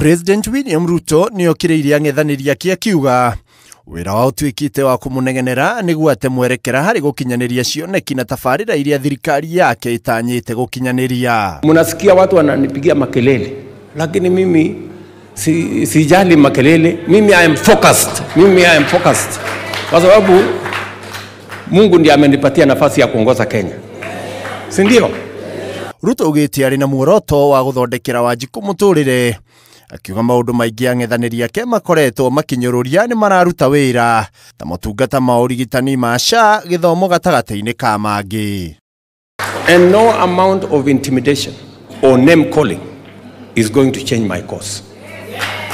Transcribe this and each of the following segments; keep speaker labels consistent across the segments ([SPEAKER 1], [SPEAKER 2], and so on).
[SPEAKER 1] President William Ruto ni okiriria ng'ethaniria kia kiuga wira wa utwikite wa kumunengenera niguo ate mwerekera hari gukinyaniria cioneki na tafarira iria thirikari yake itanyite gukinyaniria.
[SPEAKER 2] Munasikia watu wananipigia makelele, lakini mimi sijali makelele. Mimi I am focused. Kwa sababu Mungu ndiye amenipatia nafasi ya kuongoza Kenya. Si ndio?
[SPEAKER 1] Ruto ugiti ari na muoroto wa guthondekera Wanjiku muturire, akiuga maundu maingi ang'ethaniria ke makoretwo makinyururia ni mararuta wira ta motungata ma urigitani ma SHA, githomo gatagati-ini ka mangi.
[SPEAKER 2] And no amount of intimidation or name calling is going to change my course,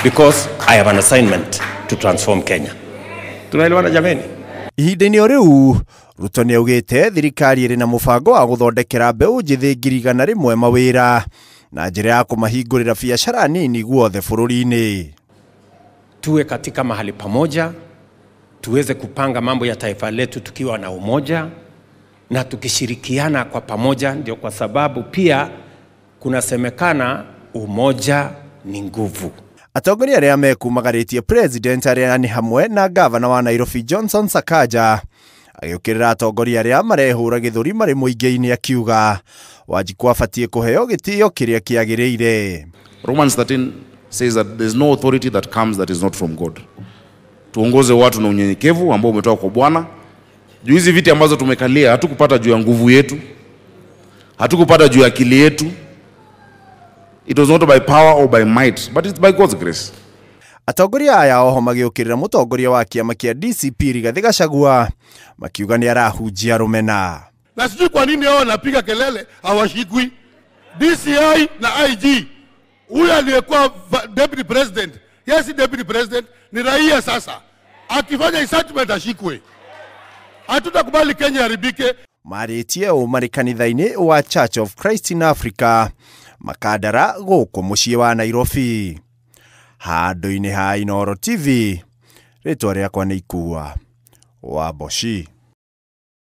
[SPEAKER 2] because I have an assignment to transform Kenya. Tunaelewana jameni?
[SPEAKER 1] Ihinda-ini o riu Ruto ni augite thirikari iri na mubango wa guthondekera mbeu njithi 100,000 mawira na njira ya kumahingurira biashara nini guothe bururi-ini.
[SPEAKER 2] Tuwe katika mahali pamoja, tuweze kupanga mambo ya taifa letu tukiwa na umoja na tukishirikiana kwa pamoja, ndio kwa sababu pia kunasemekana umoja ni nguvu.
[SPEAKER 1] Atongoria aria mekumagaritie president aria ni hamwe na governor wa Nairobi Johnson Sakaja, agiukirira atongoria aria marehura githuri mari muingi-ini akiuga Wanjiku abatie kuheo gitio kiria kiagiriire.
[SPEAKER 3] Romans 13 says that there is no authority that comes that is not from God. Tuongoze watu na unyenyekevu ambao umetoka kwa Bwana. Juu hizi viti ambazo tumekalia hatukupata juu ya nguvu yetu, hatukupata juu ya akili yetu. It was not by power or by might, but it's by God's grace.
[SPEAKER 1] Atongoria aya oho magiukirira mutongoria wa kiama kia DCP Rigathi Gachagua makiuga ni arahunjia rumena.
[SPEAKER 4] Na sijui kwa nini hao wanapiga kelele hawashikwi. DCI na IG. Huyu aliyekuwa deputy president, yes deputy president, ni raia sasa. Akifanya incitement ashikwe. Hatutakubali Kenya haribike.
[SPEAKER 1] Maritie o mari kanitha-ini wa Church of Christ in Africa makadara guku mucii wa Nairobi. Handu-ini ha Inooro TV, ritwa riakwa ni Ikua wa Boshi.